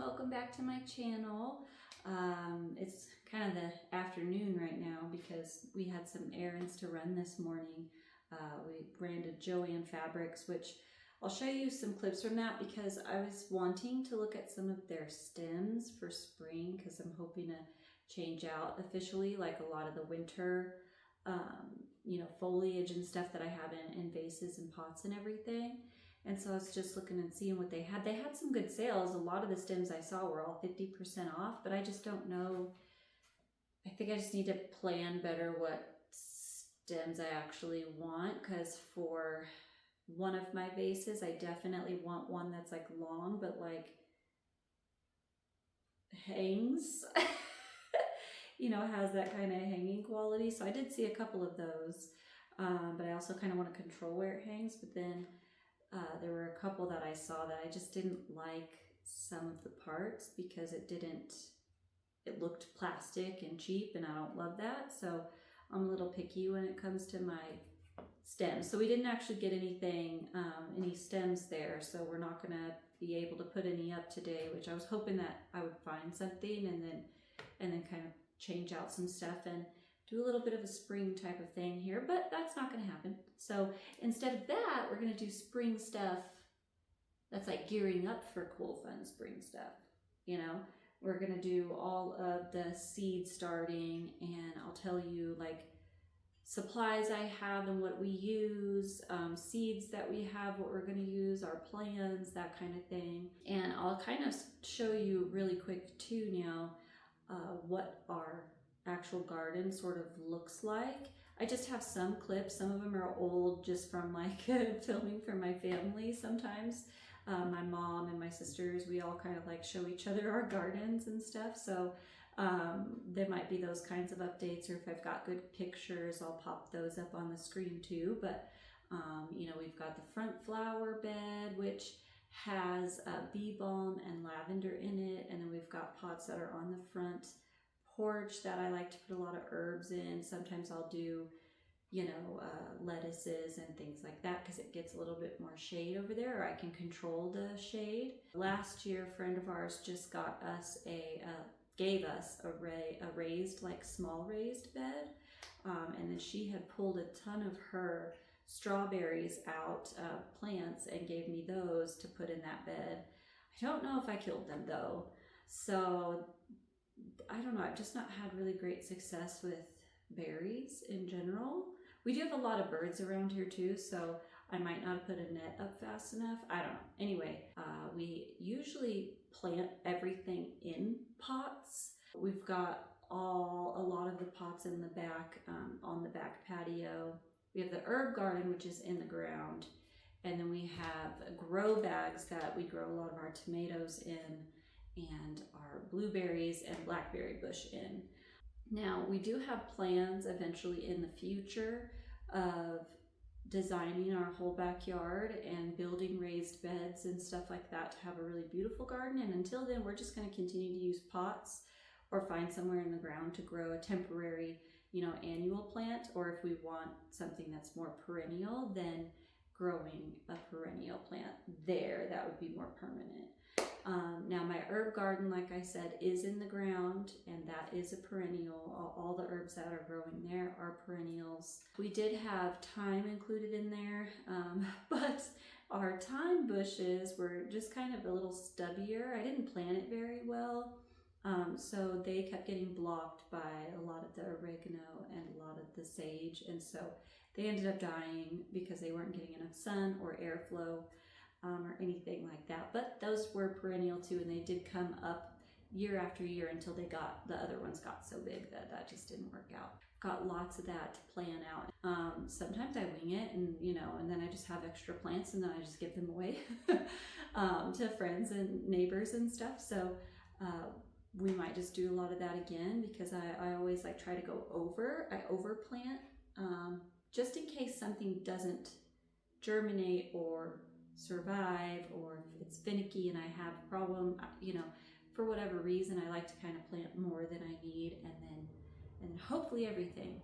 welcome back to my channel. It's kind of the afternoon right now because we had some errands to run this morning. We ran to Joann Fabrics, which I'll show you some clips from that because I was wanting to look at some of their stems for spring because I'm hoping to change out officially like a lot of the winter foliage and stuff that I have in vases and pots and everything. And so I was just looking and seeing what they had. They had some good sales. A lot of the stems I saw were all 50% off, but I just don't know. I think I just need to plan better what stems I actually want, because for one of my vases, I definitely want one that's like long, but like hangs, has that kind of hanging quality. So I did see a couple of those, but I also kind of want to control where it hangs. But then there were a couple that I saw that I just didn't like some of the parts because it looked plastic and cheap, and I don't love that. So I'm a little picky when it comes to my stems. So we didn't actually get anything, any stems there. So we're not gonna be able to put any up today, which I was hoping that I would find something and then kind of change out some stuff and do a little bit of a spring type of thing here, but that's not going to happen. So instead of that, we're going to do spring stuff that's like gearing up for cool, fun spring stuff. We're going to do all of the seed starting, and I'll tell you like supplies I have and what we use, seeds that we have, what we're going to use, our plans, that kind of thing. And I'll kind of show you really quick too now what our actual garden sort of looks like. I just have some clips. Some of them are old just from like filming for my family sometimes. My mom and my sisters, we all kind of like show each other our gardens and stuff. So there might be those kinds of updates, or if I've got good pictures, I'll pop those up on the screen too. But we've got the front flower bed, which has bee balm and lavender in it. And then we've got pots that are on the front porch that I like to put a lot of herbs in. Sometimes I'll do, lettuces and things like that because it gets a little bit more shade over there, or I can control the shade. Last year, a friend of ours just got us gave us a raised, like small raised bed. And then she had pulled a ton of her strawberries out, plants, and gave me those to put in that bed. I don't know if I killed them though. So I don't know, I've just not had really great success with berries in general. We do have a lot of birds around here too, so I might not have put a net up fast enough. I don't know. Anyway, we usually plant everything in pots. We've got a lot of the pots in the back, on the back patio. We have the herb garden, which is in the ground. And then we have grow bags that we grow a lot of our tomatoes in, and our blueberries and blackberry bush in. Now, we do have plans eventually in the future of designing our whole backyard and building raised beds and stuff like that to have a really beautiful garden. And until then, we're just going to continue to use pots or find somewhere in the ground to grow a temporary, annual plant. Or if we want something that's more perennial, then growing a perennial plant there, that would be more permanent. Now my herb garden, like I said, is in the ground, and that is a perennial. All the herbs that are growing there are perennials. We did have thyme included in there, but our thyme bushes were just kind of a little stubbier. I didn't plant it very well, so they kept getting blocked by a lot of the oregano and a lot of the sage, and so they ended up dying because they weren't getting enough sun or airflow. Or anything like that, but those were perennial too, and they did come up year after year until the other ones got so big that just didn't work out. Got lots of that to plan out. Sometimes I wing it, and and then I just have extra plants, and then I just give them away to friends and neighbors and stuff. So we might just do a lot of that again because I always like try to go over. I overplant just in case something doesn't germinate or survive, or if it's finicky and I have a problem, for whatever reason, I like to kind of plant more than I need, and then hopefully everything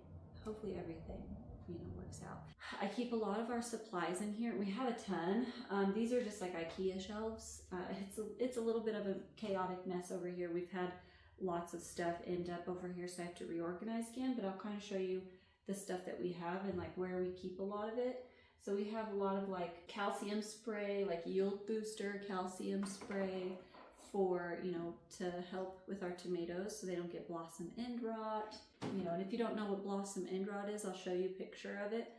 works out. I keep a lot of our supplies in here. We have a ton. These are just like IKEA shelves. It's a little bit of a chaotic mess over here. We've had lots of stuff end up over here, so I have to reorganize again, but I'll kind of show you the stuff that we have and like where we keep a lot of it. So we have a lot of like calcium spray, like yield booster calcium spray for, to help with our tomatoes so they don't get blossom end rot. And if you don't know what blossom end rot is, I'll show you a picture of it.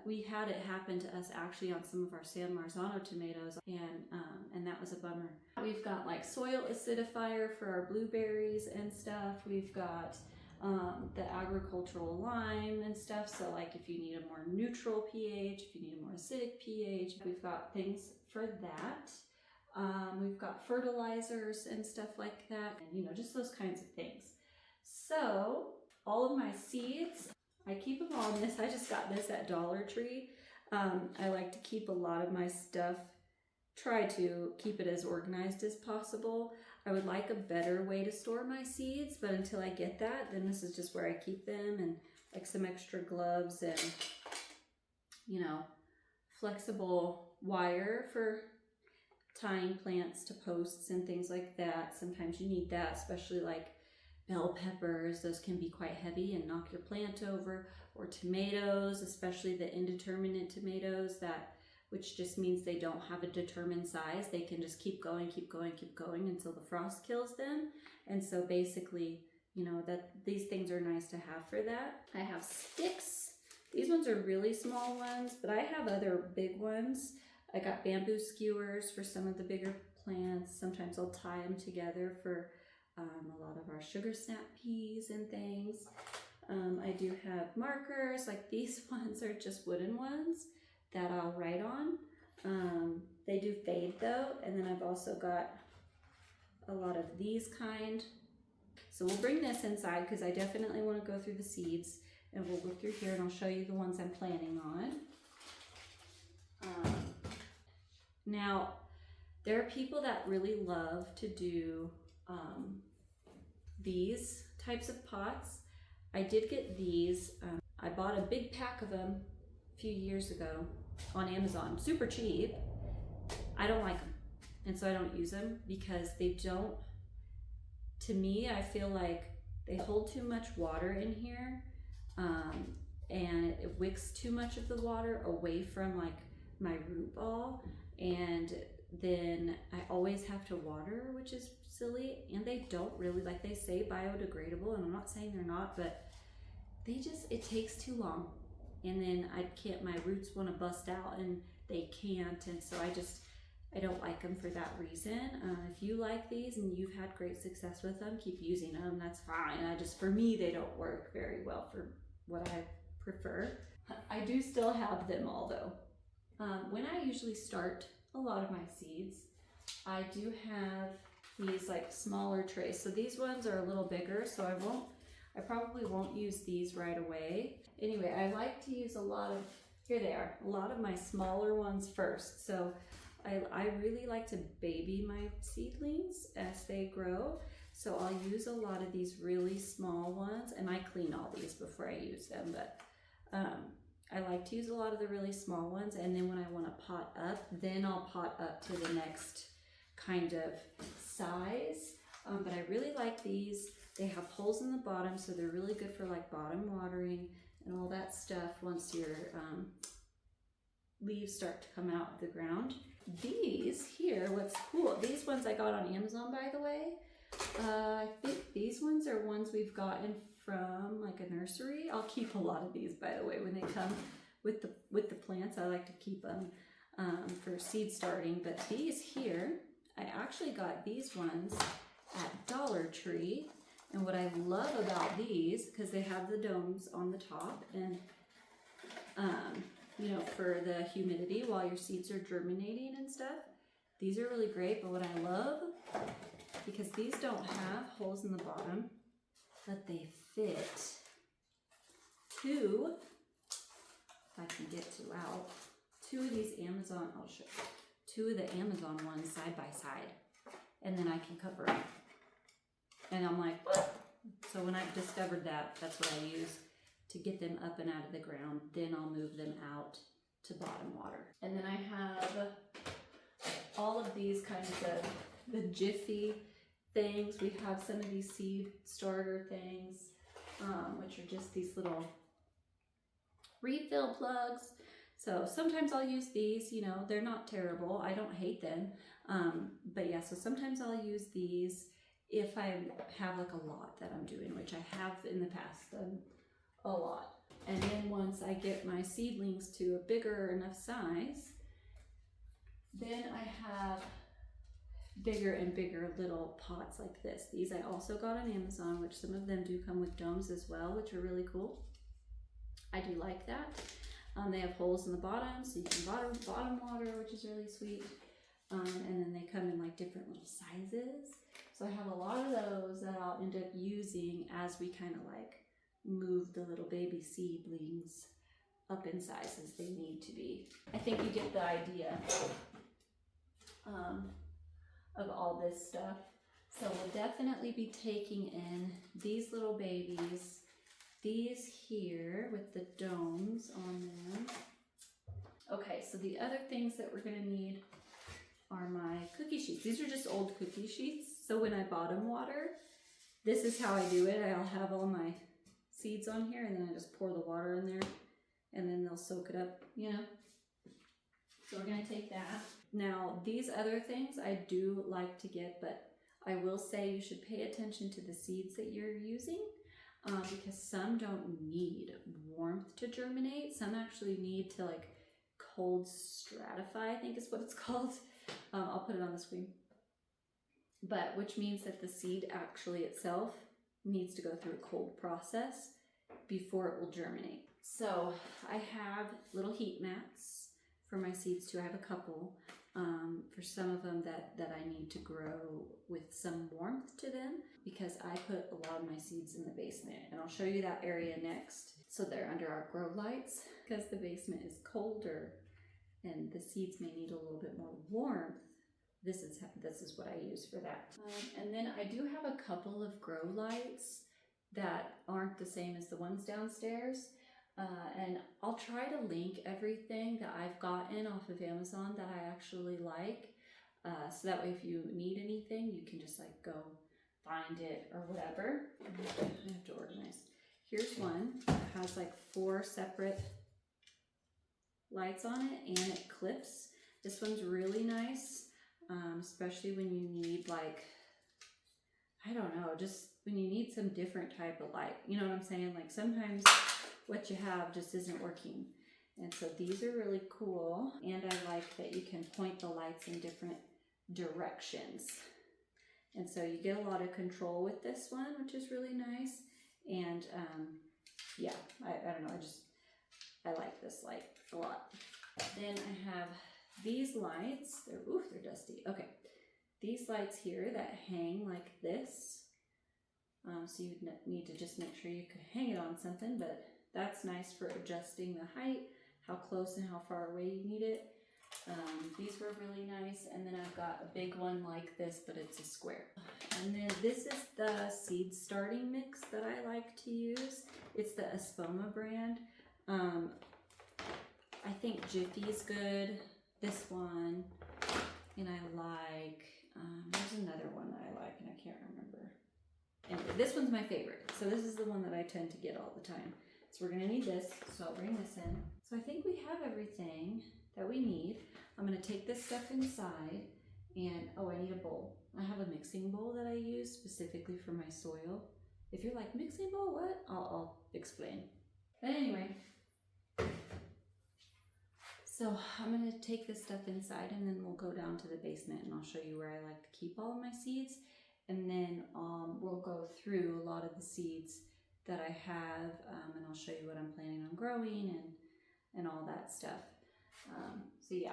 We had it happen to us actually on some of our San Marzano tomatoes, and that was a bummer. We've got like soil acidifier for our blueberries and stuff. We've got the agricultural lime and stuff. So like if you need a more neutral pH, if you need a more acidic pH, we've got things for that. We've got fertilizers and stuff like that, and just those kinds of things. So all of my seeds, I keep them all in this. I just got this at Dollar Tree. I like to keep a lot of my stuff, try to keep it as organized as possible. I would like a better way to store my seeds, but until I get that, then this is just where I keep them, and like some extra gloves and, flexible wire for tying plants to posts and things like that. Sometimes you need that, especially like bell peppers. Those can be quite heavy and knock your plant over, or tomatoes, especially the indeterminate tomatoes, which just means they don't have a determined size. They can just keep going until the frost kills them. And so basically, that these things are nice to have for that. I have sticks. These ones are really small ones, but I have other big ones. I got bamboo skewers for some of the bigger plants. Sometimes I'll tie them together for a lot of our sugar snap peas and things. I do have markers, like these ones are just wooden ones that I'll write on. They do fade though, and then I've also got a lot of these kind. So we'll bring this inside because I definitely want to go through the seeds, and we'll look through here and I'll show you the ones I'm planning on. Now, there are people that really love to do these types of pots. I did get these. I bought a big pack of them a few years ago on Amazon, super cheap. I don't like them, and so I don't use them because they don't, to me, I feel like they hold too much water in here, and it wicks too much of the water away from like my root ball, and then I always have to water, which is silly. And they don't really, like they say biodegradable, and I'm not saying they're not, but it takes too long. And then my roots want to bust out and they can't. And so I don't like them for that reason. If you like these and you've had great success with them, keep using them, that's fine. For me, they don't work very well for what I prefer. I do still have them all though. When I usually start a lot of my seeds, I do have these like smaller trays. So these ones are a little bigger, so I probably won't use these right away. Anyway, I like to use a lot of my smaller ones first. So I really like to baby my seedlings as they grow. So I'll use a lot of these really small ones, and I clean all these before I use them, but I like to use a lot of the really small ones, and then when I want to pot up, then I'll pot up to the next kind of size. But I really like these. They have holes in the bottom, so they're really good for like bottom watering and all that stuff once your leaves start to come out of the ground. These here, what's cool, these ones I got on Amazon, by the way. I think these ones are ones we've gotten from like a nursery. I'll keep a lot of these, by the way, when they come with the plants. I like to keep them for seed starting. But these here, I actually got these ones at Dollar Tree. And what I love about these, because they have the domes on the top, and for the humidity while your seeds are germinating and stuff, these are really great. But what I love, because these don't have holes in the bottom, but they fit two, if I can get two of these Amazon, I'll show you, two of the Amazon ones side by side, and then I can cover them. And I'm like, what? So when I discovered that, that's what I use to get them up and out of the ground. Then I'll move them out to bottom water. And then I have all of these kinds of the Jiffy things. We have some of these seed starter things, which are just these little refill plugs. So sometimes I'll use these, you know, they're not terrible. I don't hate them. But yeah, so sometimes I'll use these if I have like a lot that I'm doing, which I have in the past done a lot. And then once I get my seedlings to a bigger enough size, then I have bigger and bigger little pots like this. These I also got on Amazon, which some of them do come with domes as well, which are really cool. I do like that. They have holes in the bottom, so you can bottom water, which is really sweet. And then they come in like different little sizes. So I have a lot of those that I'll end up using as we kind of like move the little baby seedlings up in size as they need to be. I think you get the idea of all this stuff. So we'll definitely be taking in these little babies, these here with the domes on them. Okay, so the other things that we're gonna need are my cookie sheets. These are just old cookie sheets. So when I bottom water, this is how I do it. I'll have all my seeds on here and then I just pour the water in there and then they'll soak it up, you know. So we're gonna take that. Now these other things I do like to get, but I will say you should pay attention to the seeds that you're using because some don't need warmth to germinate. Some actually need to like cold stratify, I think is what it's called. I'll put it on the screen. But which means that the seed actually itself needs to go through a cold process before it will germinate. So I have little heat mats for my seeds too. I have a couple for some of them that I need to grow with some warmth to them because I put a lot of my seeds in the basement, and I'll show you that area next. So they're under our grow lights because the basement is colder and the seeds may need a little bit more warmth. This is what I use for that. And then I do have a couple of grow lights that aren't the same as the ones downstairs. And I'll try to link everything that I've gotten off of Amazon that I actually like. So that way if you need anything, you can just like go find it or whatever. I have to organize. Here's one that has like 4 separate lights on it and it clips. This one's really nice, especially when you need like, I don't know, just when you need some different type of light. You know what I'm saying? Like sometimes what you have just isn't working. And so these are really cool. And I like that you can point the lights in different directions. And so you get a lot of control with this one, which is really nice. And yeah, I don't know, I like this light a lot. Then I have these lights. They're dusty. Okay, these lights here that hang like this. So you need to just make sure you can hang it on something, but that's nice for adjusting the height, how close and how far away you need it. These were really nice. And then I've got a big one like this, but it's a square. And then this is the seed starting mix that I like to use. It's the Espoma brand. I think Jiffy's good, this one, and I like, there's another one that I like and I can't remember. Anyway, this one's my favorite. So this is the one that I tend to get all the time. So we're gonna need this, so I'll bring this in. So I think we have everything that we need. I'm gonna take this stuff inside and, oh, I need a bowl. I have a mixing bowl that I use specifically for my soil. If you're like, mixing bowl, what? I'll explain. But anyway, so I'm gonna take this stuff inside and then we'll go down to the basement and I'll show you where I like to keep all of my seeds. And then we'll go through a lot of the seeds that I have and I'll show you what I'm planning on growing and all that stuff. So yeah,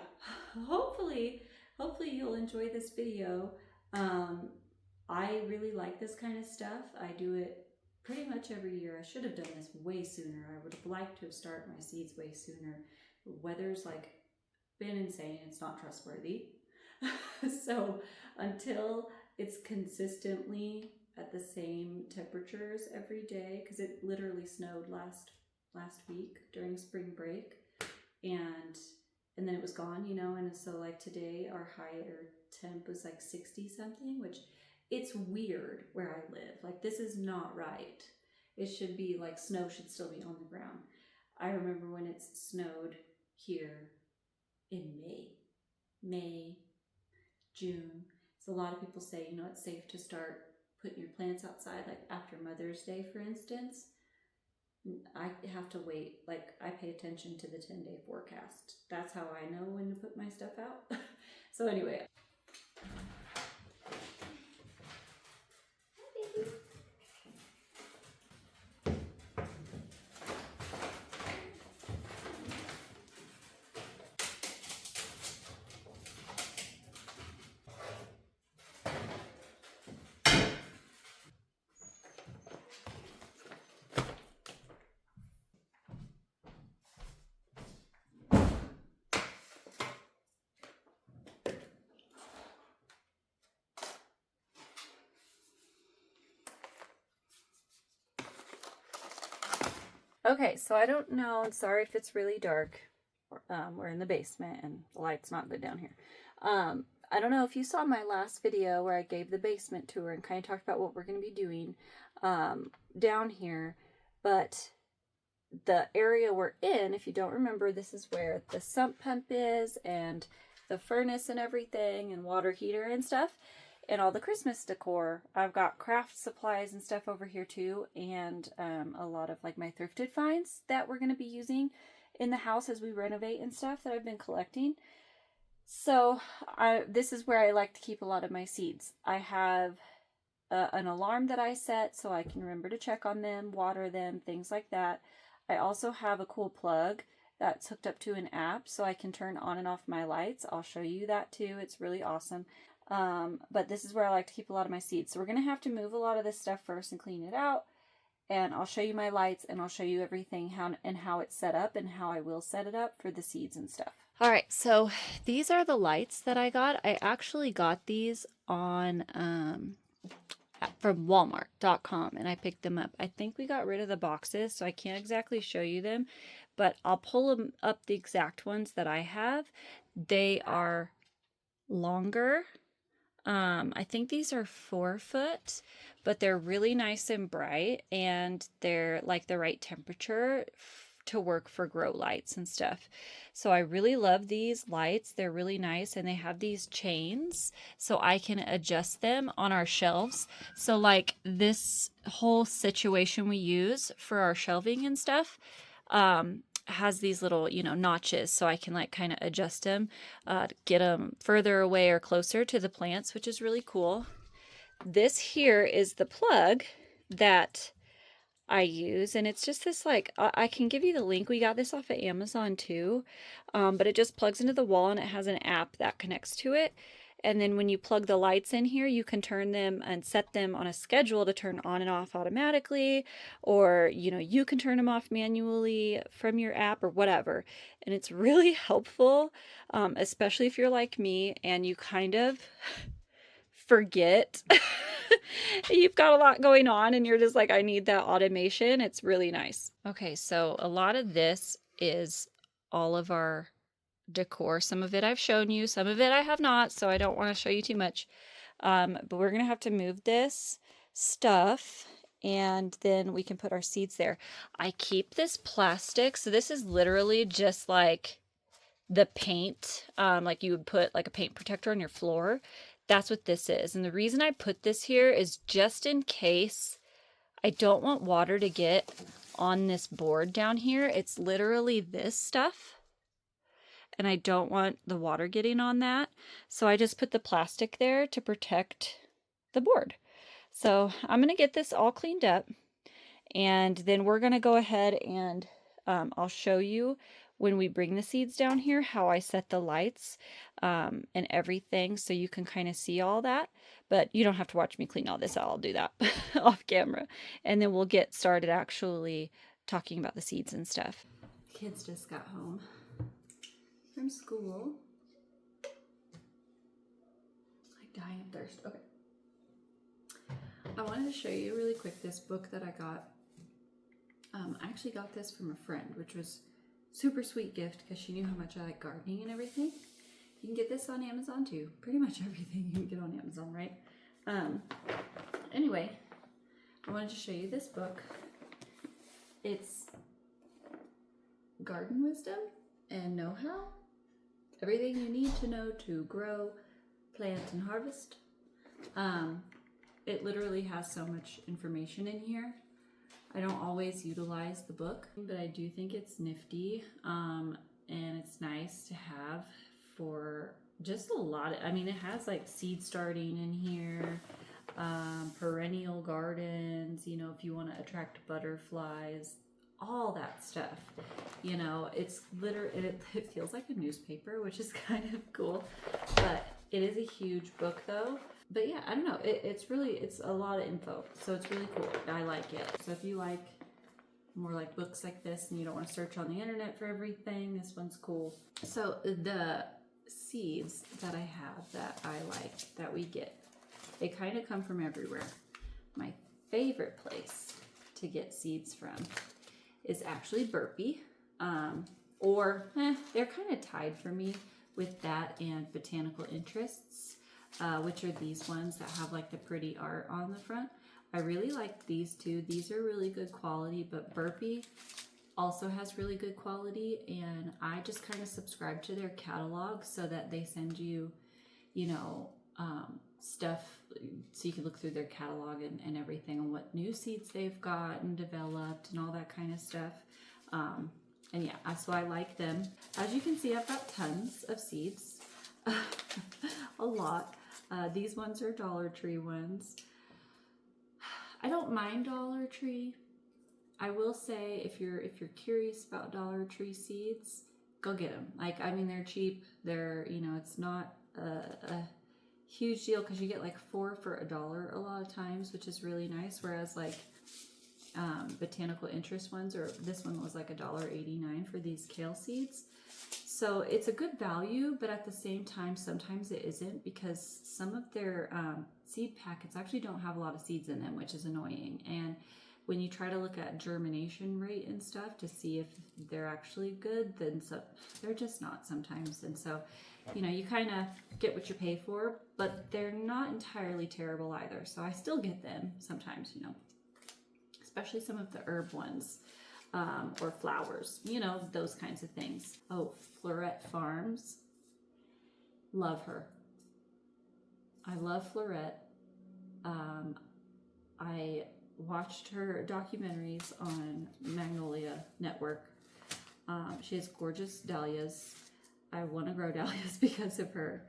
hopefully you'll enjoy this video. I really like this kind of stuff. I do it pretty much every year. I should have done this way sooner. I would have liked to have started my seeds way sooner. The weather's like been insane. It's not trustworthy. So until it's consistently at the same temperatures every day, because it literally snowed last last week during spring break, and then it was gone, you know. And so like today our higher temp was like 60 something, which it's weird where I live. Like this is not right. It should be like snow should still be on the ground. I remember when it's snowed here in May, June. So a lot of people say, you know, it's safe to start putting your plants outside, like after Mother's Day, for instance. I have to wait. Like I pay attention to the 10-day forecast. That's how I know when to put my stuff out. So anyway. Okay, so I don't know. Sorry if it's really dark. We're in the basement and the light's not good down here. I don't know if you saw my last video where I gave the basement tour and kind of talked about what we're going to be doing down here, but the area we're in, if you don't remember, this is where the sump pump is and the furnace and everything and water heater and stuff and all the Christmas decor. I've got craft supplies and stuff over here too, and a lot of like my thrifted finds that we're going to be using in the house as we renovate and stuff that I've been collecting. So this is where I like to keep a lot of my seeds. I have an alarm that I set so I can remember to check on them, water them, things like that. I also have a cool plug that's hooked up to an app so I can turn on and off my lights. I'll show you that too. It's really awesome. But this is where I like to keep a lot of my seeds. So we're going to have to move a lot of this stuff first and clean it out. And I'll show you my lights and I'll show you everything how it's set up and how I will set it up for the seeds and stuff. All right, so these are the lights that I got. I actually got these on from Walmart.com and I picked them up. I think we got rid of the boxes, so I can't exactly show you them, but I'll pull them up, the exact ones that I have. They are longer. I think these are 4 foot, but they're really nice and bright and they're like the right temperature to work for grow lights and stuff. So I really love these lights. They're really nice and they have these chains so I can adjust them on our shelves. So like this whole situation we use for our shelving and stuff, has these little, you know, notches so I can like kind of adjust them, get them further away or closer to the plants, which is really cool. This here is the plug that I use, and it's just this like, I can give you the link. We got this off of Amazon too, but it just plugs into the wall and it has an app that connects to it. And then when you plug the lights in here, you can turn them and set them on a schedule to turn on and off automatically, or, you know, you can turn them off manually from your app or whatever. And it's really helpful, especially if you're like me and you kind of forget you've got a lot going on and you're just like, I need that automation. It's really nice. Okay, so a lot of this is all of our decor. Some of it I've shown you, some of it I have not, so I don't want to show you too much. But we're gonna have to move this stuff and then we can put our seeds there. I keep this plastic, so this is literally just like the paint, like you would put like a paint protector on your floor. That's what this is. And the reason I put this here is just in case I don't want water to get on this board down here. It's literally this stuff, and I don't want the water getting on that. So I just put the plastic there to protect the board. So I'm going to get this all cleaned up, and then we're going to go ahead and I'll show you when we bring the seeds down here how I set the lights and everything, so you can kind of see all that. But you don't have to watch me clean all this. I'll do that off camera. And then we'll get started actually talking about the seeds and stuff. Kids just got home from school. Like dying of thirst. Okay. I wanted to show you really quick this book that I got I actually got this from a friend, which was super sweet gift because she knew how much I like gardening and everything. You can get this on Amazon too. Pretty much everything you can get on Amazon, right? Anyway, I wanted to show you this book. It's garden wisdom and know-how. Everything you need to know to grow, plant, and harvest. It literally has so much information in here. I don't always utilize the book, but I do think it's nifty, and it's nice to have for just a lot of, I mean, it has like seed starting in here, perennial gardens, you know, if you want to attract butterflies, all that stuff. You know, it's literally, it feels like a newspaper, which is kind of cool, but it is a huge book though. But yeah, I don't know, it's a lot of info, so it's really cool. I like it. So if you like more like books like this and you don't want to search on the internet for everything, this one's cool. So the seeds that I have that I like, that we get, they kind of come from everywhere. My favorite place to get seeds from is actually Burpee, they're kind of tied for me with that and Botanical Interests, which are these ones that have like the pretty art on the front. I really like these two. These are really good quality, but Burpee also has really good quality, and I just kind of subscribe to their catalog so that they send you, you know, stuff so you can look through their catalog and everything on what new seeds they've got and developed and all that kind of stuff. And yeah, so I like them. As you can see, I've got tons of seeds, a lot. These ones are Dollar Tree ones. I don't mind Dollar Tree. I will say, if you're curious about Dollar Tree seeds, go get them. Like, I mean, they're cheap. They're, you know, it's not a huge deal because you get like 4 for $1 a lot of times, which is really nice. Whereas like Botanical Interest ones, or this one was like $1.89 for these kale seeds. So it's a good value, but at the same time, sometimes it isn't, because some of their seed packets actually don't have a lot of seeds in them, which is annoying. And when you try to look at germination rate and stuff to see if they're actually good, then they're just not sometimes. And so, you know, you kind of get what you pay for, but they're not entirely terrible either. So I still get them sometimes, you know, especially some of the herb ones. Or flowers, you know, those kinds of things. Oh, Florette Farms. Love her. I love Florette. I watched her documentaries on Magnolia Network. She has gorgeous dahlias. I want to grow dahlias because of her.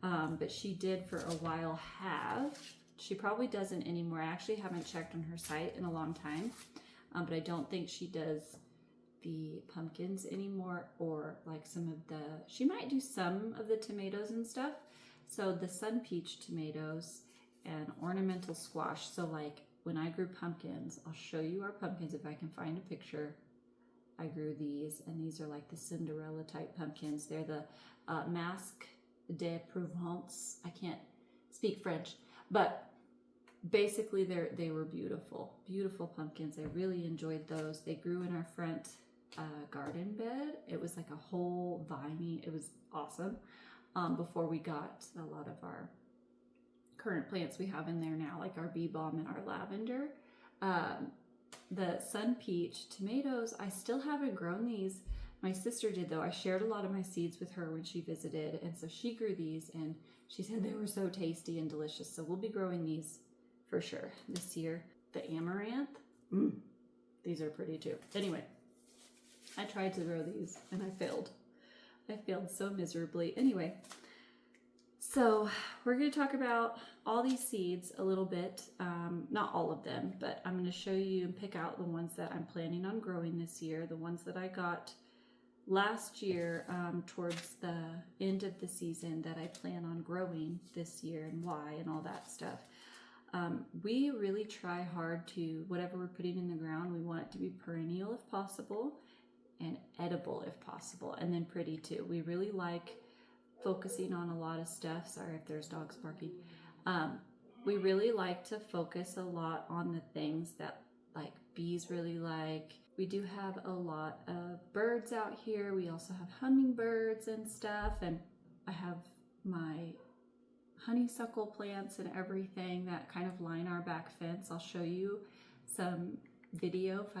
But she did for a while have. She probably doesn't anymore. I actually haven't checked on her site in a long time. But I don't think she does the pumpkins anymore, or like she might do some of the tomatoes and stuff. So the sun peach tomatoes and ornamental squash. So like when I grew pumpkins, I'll show you our pumpkins if I can find a picture. I grew these, and these are like the Cinderella type pumpkins. They're the Masque de Provence. I can't speak French, but basically they were beautiful pumpkins. I really enjoyed those. They grew in our front garden bed. It was like a whole viney, it was awesome. Before we got a lot of our current plants we have in there now, like our bee balm and our lavender. The sun peach tomatoes, I still haven't grown these. My sister did though. I shared a lot of my seeds with her when she visited, and so she grew these, and she said they were so tasty and delicious. So we'll be growing these for sure this year. The amaranth, these are pretty too. Anyway, I tried to grow these and I failed. I failed so miserably. Anyway, so we're going to talk about all these seeds a little bit. Not all of them, but I'm going to show you and pick out the ones that I'm planning on growing this year. The ones that I got last year towards the end of the season that I plan on growing this year, and why, and all that stuff. We really try hard to, whatever we're putting in the ground, we want it to be perennial if possible, and edible if possible, and then pretty too. We really like focusing on a lot of stuff. Sorry if there's dogs barking. We really like to focus a lot on the things that like bees really like. We do have a lot of birds out here. We also have hummingbirds and stuff, and I have my honeysuckle plants and everything that kind of line our back fence. I'll show you some video if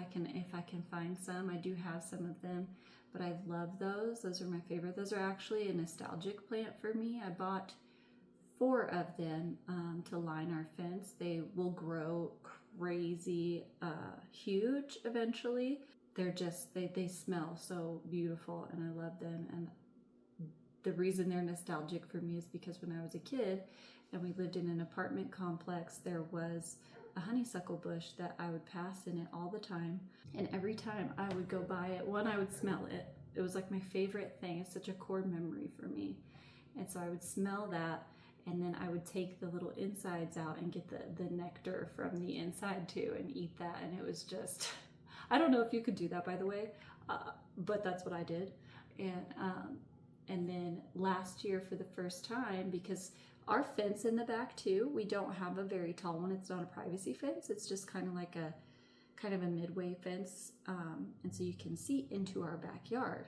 I can find some. I do have some of them, but I love those. Those are my favorite. Those are actually a nostalgic plant for me. I bought 4 of them to line our fence. They will grow crazy huge eventually. They're just they smell so beautiful and I love them. And the reason they're nostalgic for me is because when I was a kid and we lived in an apartment complex, there was a honeysuckle bush that I would pass in it all the time. And every time I would go by it, one, I would smell it. It was like my favorite thing. It's such a core memory for me. And so I would smell that, and then I would take the little insides out and get the nectar from the inside too and eat that. And it was just, I don't know if you could do that, by the way, but that's what I did. And then last year for the first time, because our fence in the back too, we don't have a very tall one. It's not a privacy fence. It's just kind of like a midway fence. And so you can see into our backyard.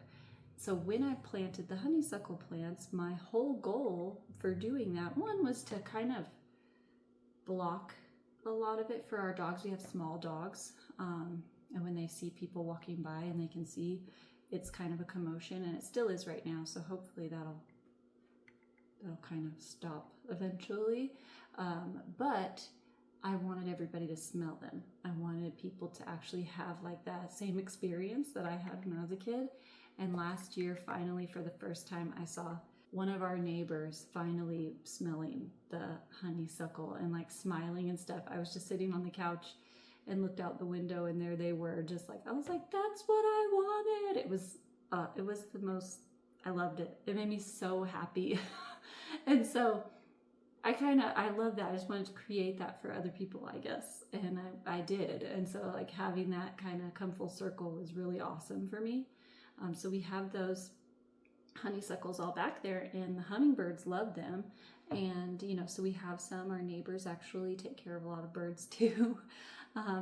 So when I planted the honeysuckle plants, my whole goal for doing that, one was to kind of block a lot of it for our dogs. We have small dogs. And when they see people walking by and they can see, it's kind of a commotion, and it still is right now. So hopefully that'll kind of stop eventually. But I wanted everybody to smell them. I wanted people to actually have like that same experience that I had when I was a kid. And last year, finally, for the first time, I saw one of our neighbors finally smelling the honeysuckle and like smiling and stuff. I was just sitting on the couch and looked out the window, and there they were, just like, I was like, that's what I wanted. It was the most, I loved it. It made me so happy. And so I love that. I just wanted to create that for other people, I guess. And I did. And so like having that kind of come full circle was really awesome for me. So we have those honeysuckles all back there, and the hummingbirds love them. And, so we have some. Our neighbors actually take care of a lot of birds too.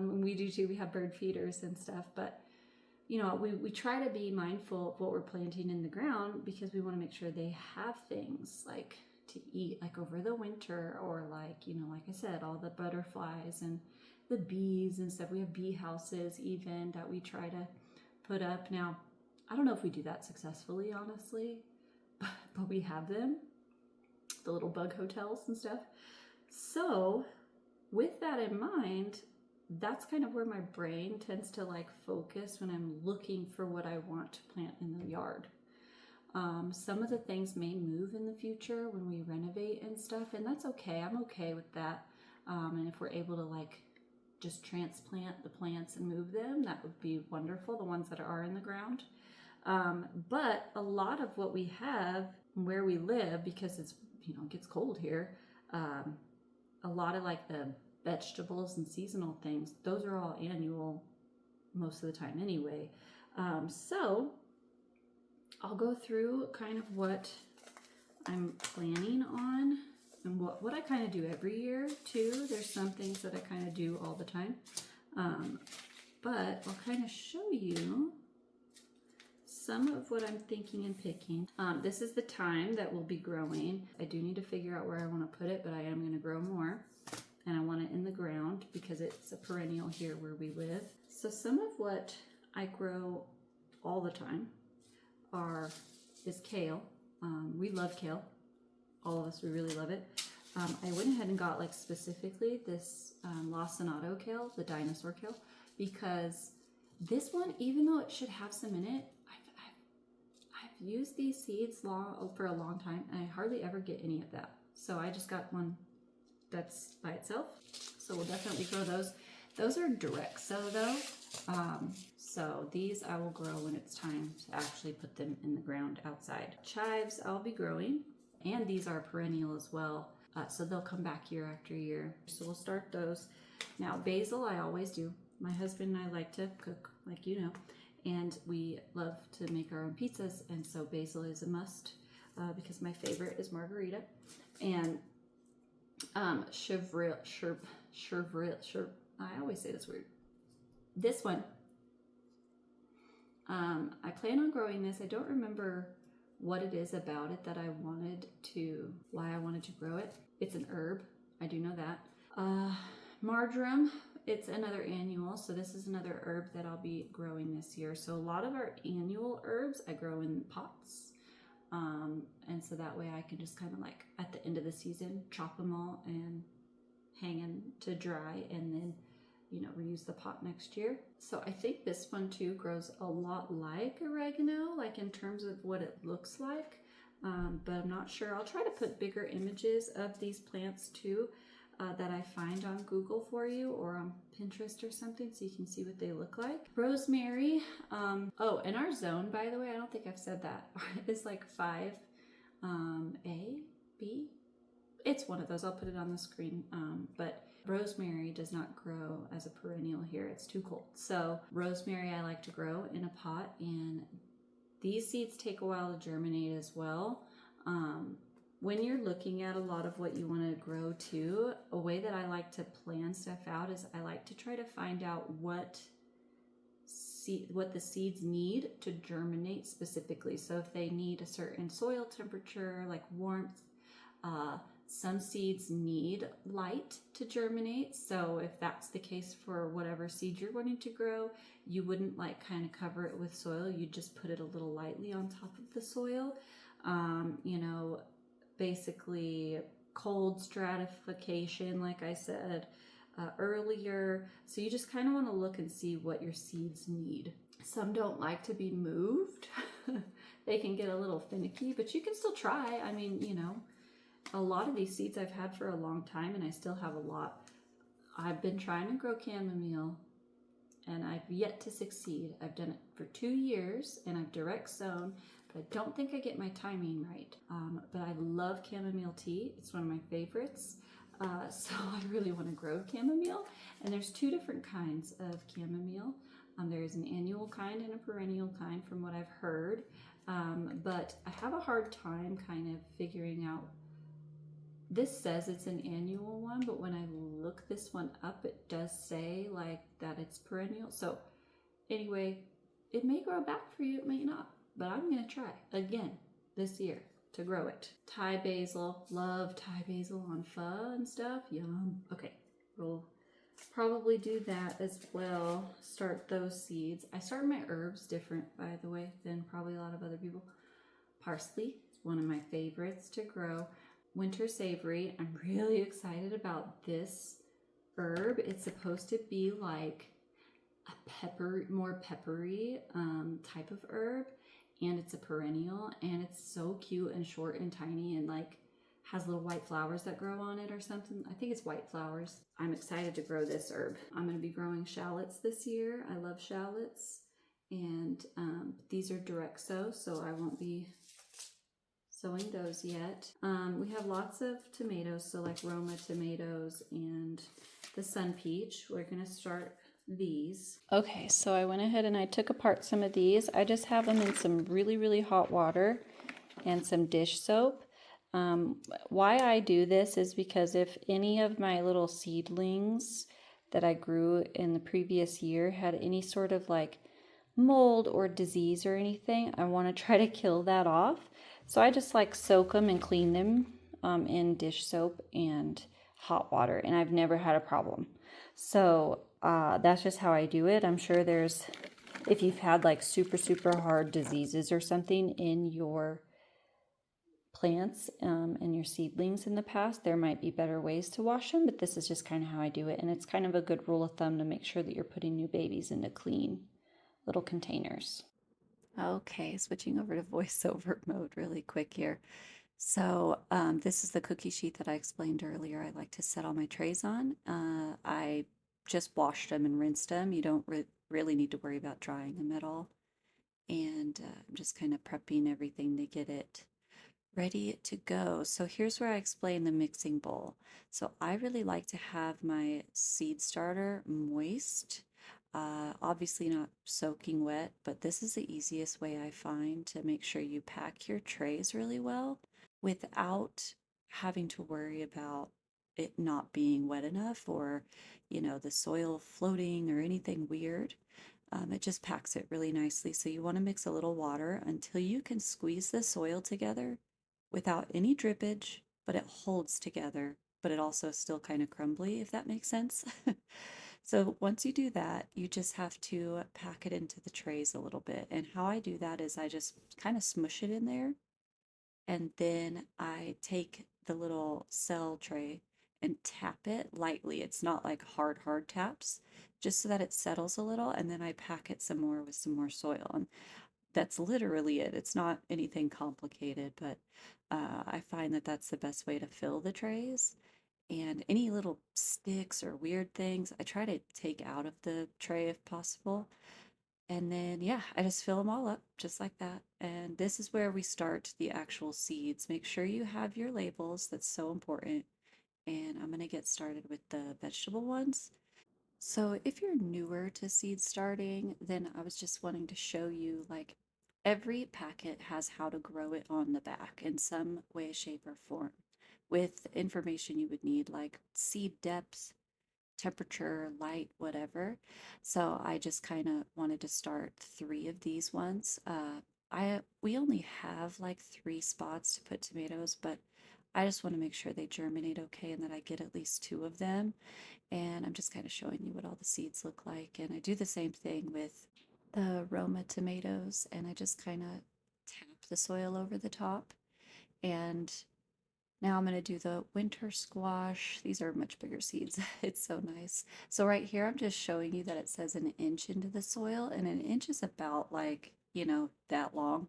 We do too. We have bird feeders and stuff. But, we try to be mindful of what we're planting in the ground, because we want to make sure they have things like to eat, like over the winter, or like I said, all the butterflies and the bees and stuff. We have bee houses even that we try to put up. Now, I don't know if we do that successfully, honestly, but we have them, the little bug hotels and stuff. So with that in mind, that's kind of where my brain tends to like focus when I'm looking for what I want to plant in the yard. Some of the things may move in the future when we renovate and stuff, and that's okay. I'm okay with that. And if we're able to like just transplant the plants and move them, that would be wonderful, the ones that are in the ground. But a lot of what we have where we live, because it's, it gets cold here, a lot of like the vegetables and seasonal things, those are all annual most of the time anyway. So I'll go through kind of what I'm planning on and what I kind of do every year too. There's some things that I kind of do all the time. But I'll kind of show you some of what I'm thinking and picking. This is the time that we'll be growing. I do need to figure out where I want to put it, but I am going to grow more. And I want it in the ground because it's a perennial here where we live. So some of what I grow all the time is kale. We love kale. All of us, we really love it. I went ahead and got like specifically this lacinato kale, the dinosaur kale, because this one, even though it should have some in it, I've used these seeds for a long time, and I hardly ever get any of that. So I just got one that's by itself. So we'll definitely grow those. Those are direct sow though. So these I will grow when it's time to actually put them in the ground outside. Chives I'll be growing, and these are perennial as well. So they'll come back year after year. So we'll start those. Now basil I always do. My husband and I like to cook, like and we love to make our own pizzas, and so basil is a must because my favorite is margarita. And chevril, I always say this weird. This one, I plan on growing this. I don't remember what it is about it that why I wanted to grow it. It's an herb. I do know that. Marjoram, it's another annual. So this is another herb that I'll be growing this year. So a lot of our annual herbs I grow in pots. And so that way I can just kind of like at the end of the season, chop them all and hang them to dry and then, you know, reuse the pot next year. So I think this one too grows a lot like oregano, like in terms of what it looks like, but I'm not sure. I'll try to put bigger images of these plants too that I find on Google for you or on Pinterest or something so you can see what they look like. Rosemary, oh, and our zone, by the way, I don't think I've said that, is like 5A, B, it's one of those. I'll put it on the screen. But rosemary does not grow as a perennial here. It's too cold. So rosemary I like to grow in a pot, and these seeds take a while to germinate as well. When you're looking at a lot of what you want to grow too, a way that I like to plan stuff out is I like to try to find out what the seeds need to germinate specifically. So if they need a certain soil temperature, like warmth, some seeds need light to germinate. So if that's the case for whatever seed you're wanting to grow, you wouldn't like kind of cover it with soil. You just put it a little lightly on top of the soil. You know, basically cold stratification, like I said earlier. So you just kind of want to look and see what your seeds need. Some don't like to be moved. They can get a little finicky, but you can still try. I mean, you know, a lot of these seeds I've had for a long time and I still have a lot. I've been trying to grow chamomile and I've yet to succeed. I've done it for 2 years and I've direct sown, but I don't think I get my timing right. But I love chamomile tea. It's one of my favorites. So I really want to grow chamomile. And there's 2 different kinds of chamomile. There is an annual kind and a perennial kind from what I've heard. But I have a hard time kind of figuring out. This says it's an annual one, but when I look this one up, it does say like that it's perennial. So anyway, it may grow back for you, it may not, but I'm gonna try again this year to grow it. Thai basil, love Thai basil on pho and stuff, yum. Okay, we'll probably do that as well. Start those seeds. I started my herbs different, by the way, than probably a lot of other people. Parsley is one of my favorites to grow. Winter savory. I'm really excited about this herb. It's supposed to be like a more peppery type of herb, and it's a perennial, and it's so cute and short and tiny and like has little white flowers that grow on it or something. I think it's white flowers. I'm excited to grow this herb. I'm going to be growing shallots this year. I love shallots, and these are direct sow, so I won't be sowing those yet. We have lots of tomatoes, so like Roma tomatoes and the sun peach. We're gonna start these. Okay, so I went ahead and I took apart some of these. I just have them in some really, really hot water and some dish soap. Why I do this is because if any of my little seedlings that I grew in the previous year had any sort of like mold or disease or anything, I want to try to kill that off. So I just like soak them and clean them in dish soap and hot water, and I've never had a problem. So that's just how I do it. I'm sure if you've had like super, super hard diseases or something in your plants and your seedlings in the past, there might be better ways to wash them, but this is just kind of how I do it. And it's kind of a good rule of thumb to make sure that you're putting new babies into clean little containers. Okay, switching over to voiceover mode really quick here. So this is the cookie sheet that I explained earlier. I like to set all my trays on. I just washed them and rinsed them. You don't really need to worry about drying them at all. And I'm just kind of prepping everything to get it ready to go. So here's where I explain the mixing bowl. So I really like to have my seed starter moist. Obviously not soaking wet, but this is the easiest way I find to make sure you pack your trays really well without having to worry about it not being wet enough or, the soil floating or anything weird. It just packs it really nicely. So you want to mix a little water until you can squeeze the soil together without any drippage, but it holds together, but it also still kind of crumbly, if that makes sense. So once you do that, you just have to pack it into the trays a little bit. And how I do that is I just kind of smush it in there, and then I take the little cell tray and tap it lightly. It's not like hard, hard taps, just so that it settles a little. And then I pack it some more with some more soil. And that's literally it. It's not anything complicated, but I find that that's the best way to fill the trays. And any little sticks or weird things, I try to take out of the tray if possible. And then, yeah, I just fill them all up just like that. And this is where we start the actual seeds. Make sure you have your labels. That's so important. And I'm going to get started with the vegetable ones. So if you're newer to seed starting, then I was just wanting to show you like every packet has how to grow it on the back in some way, shape, or form with information you would need like seed depth, temperature, light, whatever. So I just kind of wanted to start 3 of these ones. We only have like 3 spots to put tomatoes, but I just want to make sure they germinate okay and that I get at least 2 of them. And I'm just kind of showing you what all the seeds look like. And I do the same thing with the Roma tomatoes, and I just kind of tap the soil over the top. And now I'm going to do the winter squash. These are much bigger seeds. It's so nice. So right here, I'm just showing you that it says an inch into the soil, and an inch is about like, that long.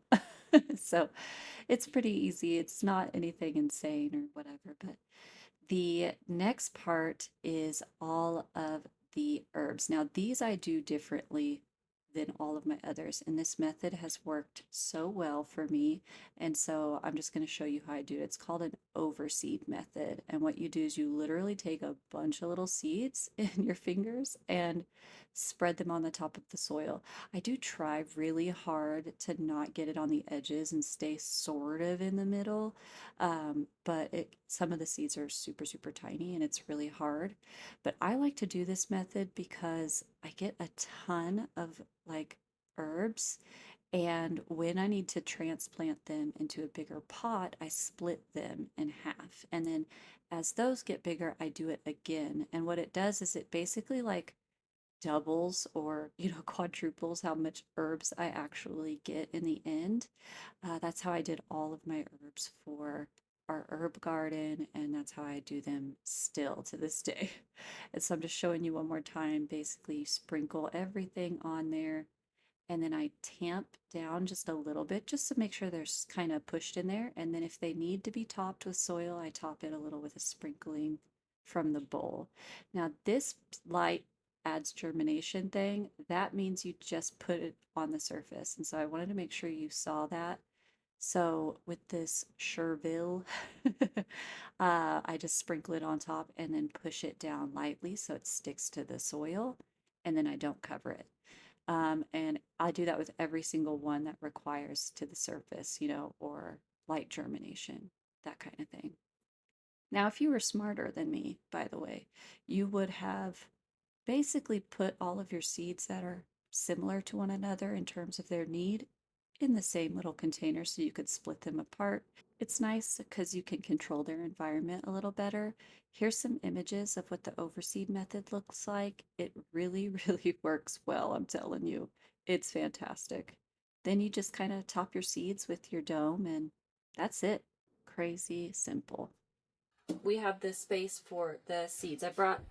So it's pretty easy. It's not anything insane or whatever, but the next part is all of the herbs. Now, these I do differently than all of my others, and this method has worked so well for me. And so I'm just going to show you how I do it. It's called an overseed method. And what you do is you literally take a bunch of little seeds in your fingers and spread them on the top of the soil. I do try really hard to not get it on the edges and stay sort of in the middle, but some of the seeds are super, super tiny and it's really hard. But I like to do this method because I get a ton of like herbs. And when I need to transplant them into a bigger pot, I split them in half. And then as those get bigger, I do it again. And what it does is it basically like doubles or quadruples how much herbs I actually get in the end. That's how I did all of my herbs for our herb garden, and that's how I do them still to this day. And so I'm just showing you one more time. Basically, you sprinkle everything on there, and then I tamp down just a little bit just to make sure they're kind of pushed in there. And then if they need to be topped with soil, I top it a little with a sprinkling from the bowl. Now, this light adds germination thing, that means you just put it on the surface. And so I wanted to make sure you saw that. So with this Chervil, I just sprinkle it on top and then push it down lightly so it sticks to the soil, and then I don't cover it. And I do that with every single one that requires to the surface, or light germination, that kind of thing. Now, if you were smarter than me, by the way, you would have basically put all of your seeds that are similar to one another in terms of their need in the same little container so you could split them apart. It's nice because you can control their environment a little better. Here's some images of what the overseed method looks like. It really, really works well, I'm telling you. It's fantastic. Then you just kind of top your seeds with your dome, and that's it. Crazy simple. We have this space for the seeds. I brought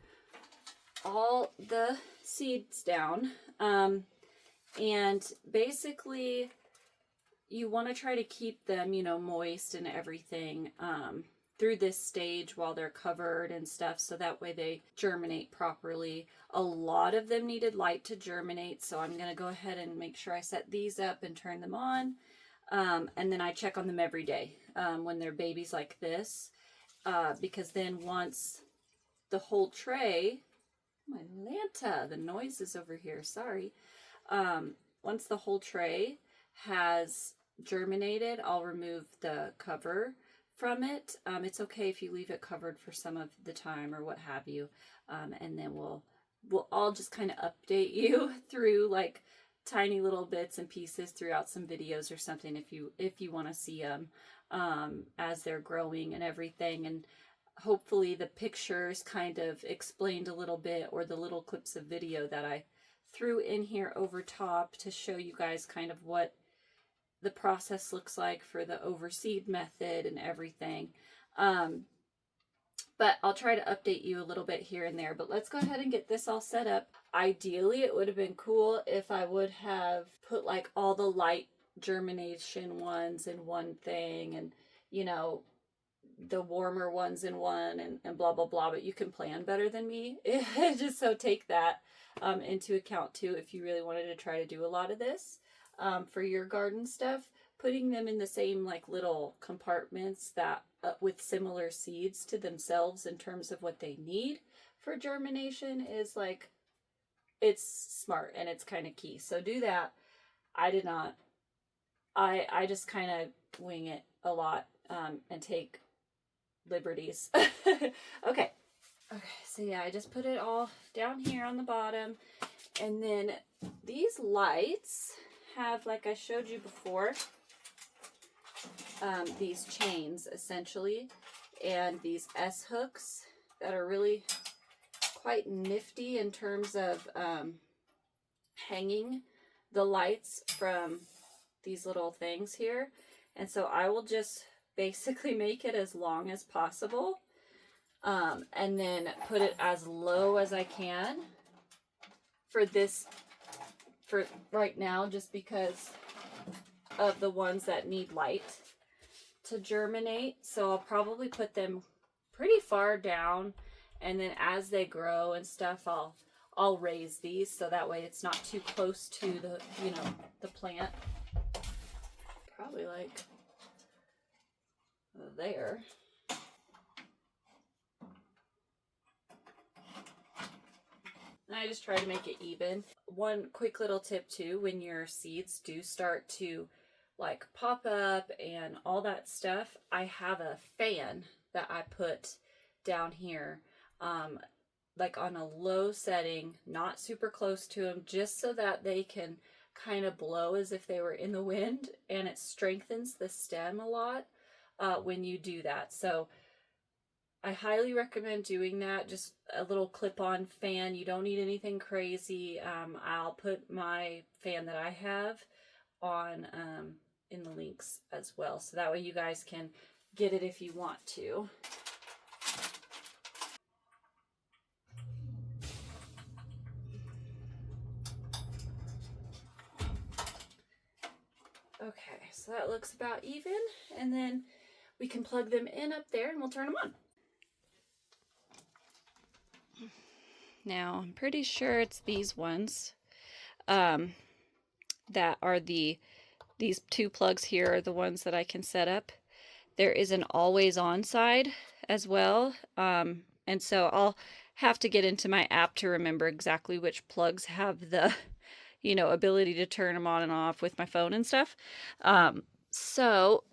all the seeds down, and basically you want to try to keep them, moist and everything through this stage while they're covered and stuff, so that way they germinate properly. A lot of them needed light to germinate, so I'm going to go ahead and make sure I set these up and turn them on, and then I check on them every day when they're babies like this, because then once the whole tray, my Lanta, the noise is over here, sorry. Once the whole tray has germinated, I'll remove the cover from it. It's okay if you leave it covered for some of the time or what have you. And then we'll all just kind of update you through like tiny little bits and pieces throughout some videos or something if you want to see them as they're growing and everything. And hopefully the pictures kind of explained a little bit, or the little clips of video that I threw in here over top to show you guys kind of what the process looks like for the overseed method and everything. But I'll try to update you a little bit here and there. But let's go ahead and get this all set up. Ideally, it would have been cool if I would have put like all the light germination ones in one thing, and you know, the warmer ones in one, and blah blah blah. But you can plan better than me. Just so take that into account too if you really wanted to try to do a lot of this for your garden stuff. Putting them in the same like little compartments that with similar seeds to themselves in terms of what they need for germination is like, it's smart and it's kind of key. So do that. I did not. I just kind of wing it a lot and take liberties. Okay, so yeah, I just put it all down here on the bottom, and then these lights have, like I showed you before, these chains essentially, and these S hooks that are really quite nifty in terms of hanging the lights from these little things here. And so I will just basically make it as long as possible, and then put it as low as I can for right now, just because of the ones that need light to germinate. So I'll probably put them pretty far down, and then as they grow and stuff, I'll raise these so that way it's not too close to the, you know, the plant. Probably like there. And I just try to make it even. One quick little tip too, when your seeds do start to like pop up and all that stuff, I have a fan that I put down here, like on a low setting, not super close to them, just so that they can kind of blow as if they were in the wind, and it strengthens the stem a lot when you do that. So I highly recommend doing that. Just a little clip-on fan. You don't need anything crazy. I'll put my fan that I have on in the links as well, so that way you guys can get it if you want to. Okay, so that looks about even, and then we can plug them in up there and we'll turn them on. Now, I'm pretty sure it's these ones that are these two plugs here are the ones that I can set up. There is an always on side as well, and so I'll have to get into my app to remember exactly which plugs have the, you know, ability to turn them on and off with my phone and stuff. So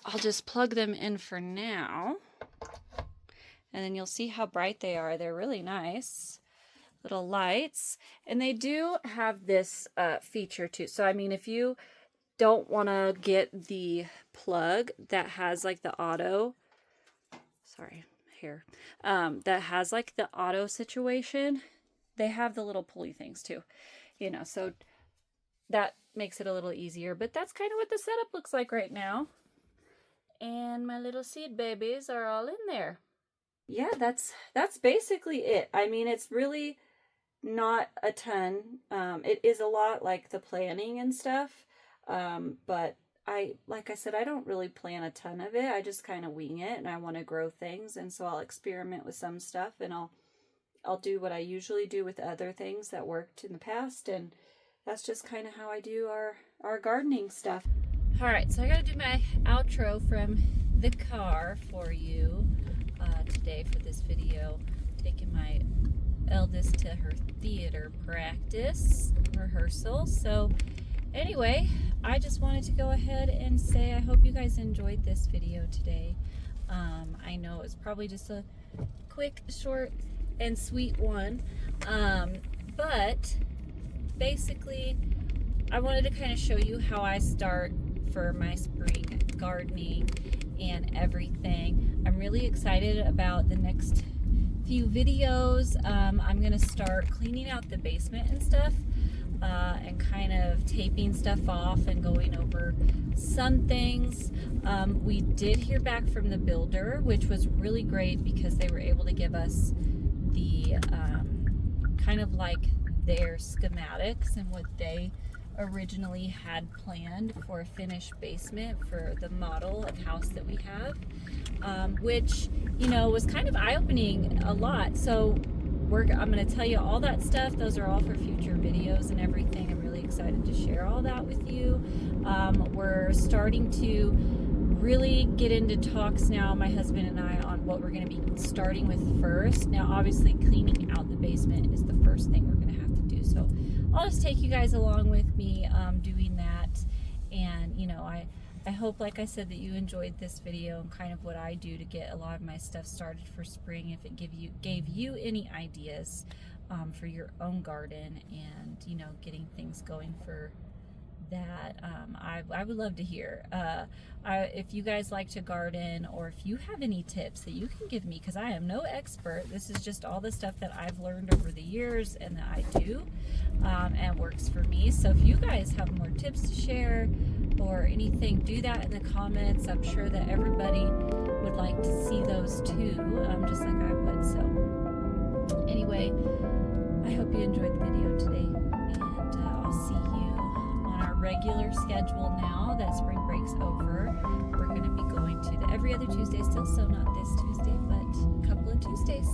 I'll just plug them in for now, and then you'll see how bright they are. They're really nice little lights, and they do have this feature too. So I mean, if you don't want to get the plug that has like the auto, that has like the auto situation, they have the little pulley things too, you know, so that makes it a little easier. But that's kind of what the setup looks like right now, and my little seed babies are all in there. Yeah, that's basically it. I mean, it's really not a ton. It is a lot, like the planning and stuff, but like I said, I don't really plan a ton of it. I just kind of wing it, and I want to grow things, and so I'll experiment with some stuff, and I'll do what I usually do with other things that worked in the past, and that's just kind of how I do our gardening stuff. All right, so I gotta do my outro from the car for you today for this video. Taking my eldest to her theater practice rehearsal. So anyway, I just wanted to go ahead and say I hope you guys enjoyed this video today. I know it's probably just a quick, short, and sweet one, but basically I wanted to kind of show you how I start for my spring gardening and everything. I'm really excited about the next few videos. I'm gonna start cleaning out the basement and stuff, and kind of taping stuff off and going over some things. We did hear back from the builder, which was really great because they were able to give us the kind of like their schematics and what they originally had planned for a finished basement for the model of house that we have, which, you know, was kind of eye-opening a lot. So I'm going to tell you all that stuff. Those are all for future videos and everything. I'm really excited to share all that with you. We're starting to really get into talks now, my husband and I, on what we're going to be starting with first. Now, obviously, cleaning out the basement is the first thing we're going to have to do. So I'll just take you guys along with me doing that. And, you know, I hope, like I said, that you enjoyed this video and kind of what I do to get a lot of my stuff started for spring. If it gave you any ideas for your own garden and, you know, getting things going for that, I would love to hear. If you guys like to garden, or if you have any tips that you can give me, because I am no expert. This is just all the stuff that I've learned over the years and that I do, and works for me. So if you guys have more tips to share or anything, do that in the comments. I'm sure that everybody would like to see those too, just like I would. So anyway, I hope you enjoyed the video today, and I'll see you on our regular schedule now that spring break's over. We're going to be going to the every other Tuesday still, so not this Tuesday, but a couple of Tuesdays.